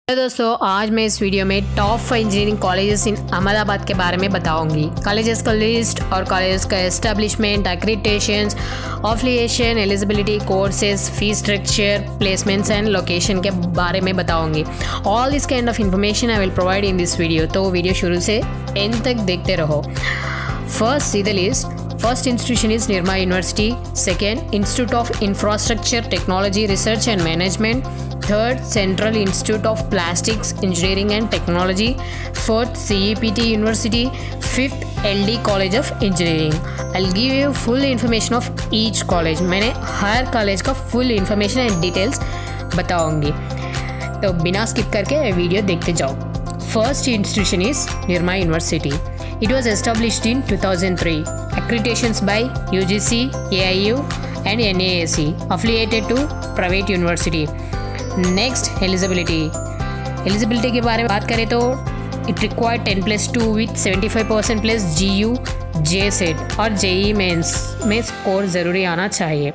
तो दोस्तों आज मैं इस वीडियो में top 5 engineering colleges in Ahmedabad के बारे में बताऊंगी। कॉलेजेस का लिस्ट और कॉलेजेस का establishment, accreditations, affiliation, eligibility, courses, fees structure, placements and location के बारे में बताऊंगी। All this kind of information I will provide in this video, तो वीडियो शुरू से एंड तक देखते रहो। First see the list. First institution is Nirma University. Second, Institute of Infrastructure, Technology, Research and Management. Third, Central Institute of Plastics, Engineering and Technology. Fourth, CEPT University. Fifth, LD College of Engineering. I'll give you full information of each college. मैंने हर college का full information and details बताऊंगी, तो बिना skip करके video देखते जाओ। First institution is Nirma University. It was established in 2003. Accreditations by UGC, AIU and NAAC. Affiliated to private university. Next, eligibility. Eligibility के बारे में बात करें तो it required 10+2 with 75% plus GU, JSET और JEE मेंस में स्कोर ज़रूरी आना चाहिए।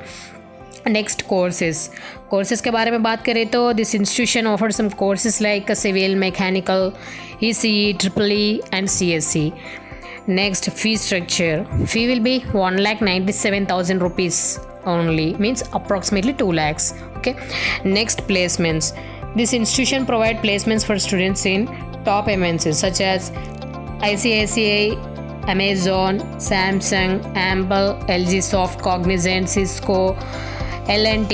नेक्स्ट कोर्सेज के बारे में बात करें तो this institution offer some courses like civil, mechanical, ECE, EEE and CSE. Next, fee structure. Fee will be 1,97,000 rupees only, means approximately 2 lakhs. Okay. Next, placements. This institution provide placements for students in top MNCs such as ICICI, Amazon, Samsung, Ample, LG Soft, Cognizant, Cisco, L&T,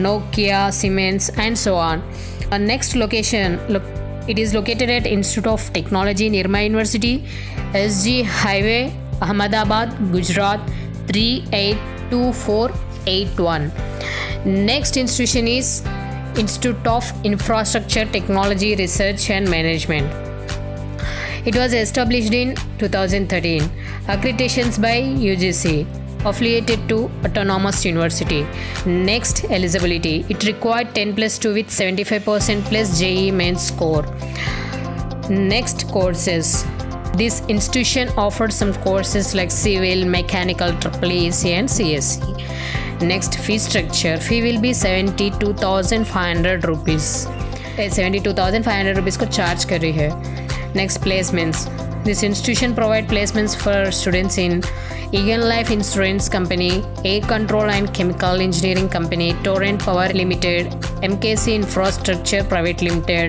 Nokia, Siemens and so on. Next location. It is located at Institute of Technology, Nirma University, SG Highway, Ahmedabad, Gujarat 382481. Next institution is Institute of Infrastructure, Technology, Research and Management. It was established in 2013. Accreditations by UGC. Affiliated to autonomous university. Next, eligibility. It required 10+2 with 75% plus JEE mains score. Next, courses. This institution offers some courses like civil, mechanical, EEE, ECE and CSE. Next, fee structure. Fee will be 72,500 rupees. 72,500 rupees को charge कर रही है। Next, placements. This institution provide placements for students in Egan Life Insurance Company, Air Control and Chemical Engineering Company, Torrent Power Limited, MKC Infrastructure Private Limited,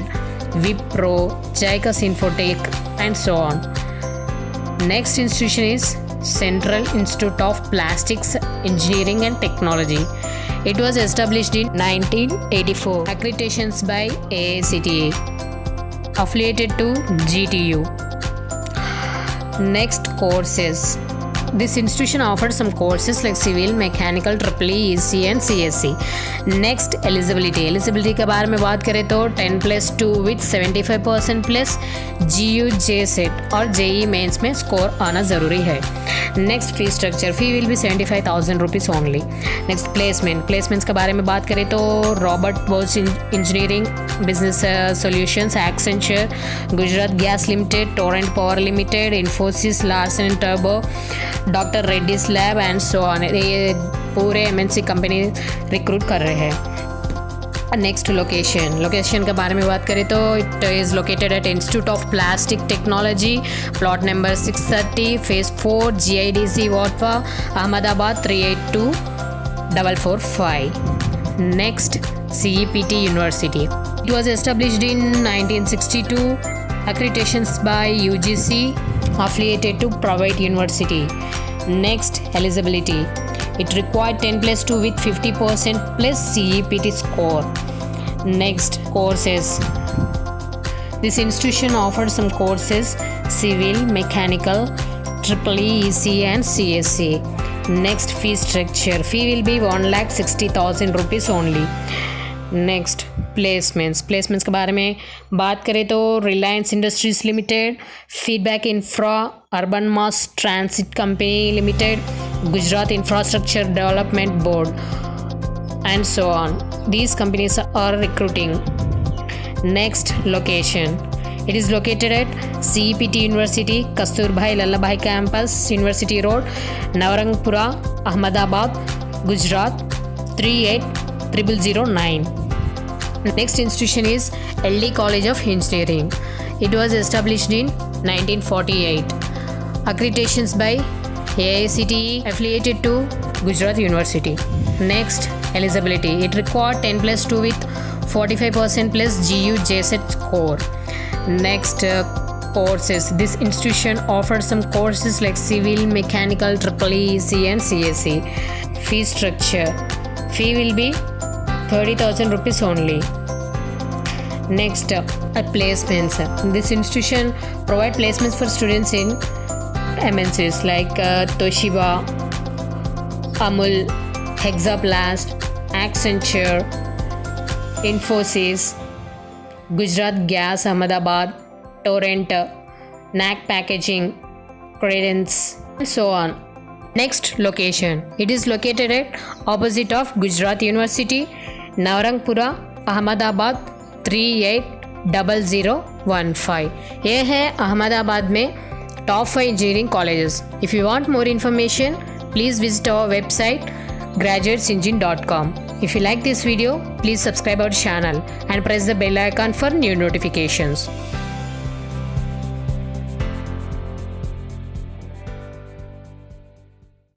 Wipro, Jaikas Infotech and so on. Next institution is Central Institute of Plastics, Engineering and Technology. It was established in 1984. Accreditations by AICTE. Affiliated to GTU. Next, courses. This institution offers some courses like civil, mechanical, EEE, ECE and CSE. Next, eligibility. Eligibility के बारे में बात करें तो 10+2 with 75% plus GU, JSET और JEE mains में score आना ज़रूरी है। Next, fee structure. Fee will be 75,000 rupees only. Next, placement. Placements के बारे में बात करें तो Robert Bosch Engineering, Business Solutions, Accenture, Gujarat Gas Limited, Torrent Power Limited, Infosys, Larsen & Toubro, Dr. Reddy's Lab and so on. ये पूरे MNC company recruit कर रहे हैं। नेक्स्ट, लोकेशन के बारे में बात करें तो it is located at institute of plastic technology, plot number 630, phase 4, GIDC Vatva, Ahmedabad 382445. Next, CEPT University. It was established in 1962. Accreditations by UGC. Affiliated to private university. Next, eligibility. It required 10+2 with 50% plus CEPT score. Next, courses. This institution offers some courses civil, mechanical, EEE, ECE and CSE. Next, fee structure. Fee will be 1,60,000 rupees only. Next, placements के बारे में बात करें तो Reliance industries limited, feedback infra, urban mass transit company limited, Gujarat infrastructure development board and so on. These companies are recruiting. Next, location. It is located at CEPT University, Kasturbhai Lallabhai Campus, University Road, Navarangpura, Ahmedabad, Gujarat 380009. Next institution is LD College of Engineering. It was established in 1948. Accreditations by AICTE, affiliated to Gujarat University. Next, eligibility. It required 10+2 with 45% plus GU JSET score. Next, courses. This institution offers some courses like civil, mechanical, EEE, and CSE. Fee structure. Fee will be 30,000 rupees only. Next, placements. This institution provide placements for students in MNCs like Toshiba, Amul, Hexaplast, Accenture, Infosys, Gujarat Gas Ahmedabad, Torrent, NAC Packaging, Credence, and so on. Next, location. It is located at opposite of Gujarat University, Navrangpura, Ahmedabad 380015. ये है अहमदाबाद में top 5 engineering colleges. If you want more information, please visit our website graduatesengine.com. If you like this video, please subscribe our channel and press the bell icon for new notifications.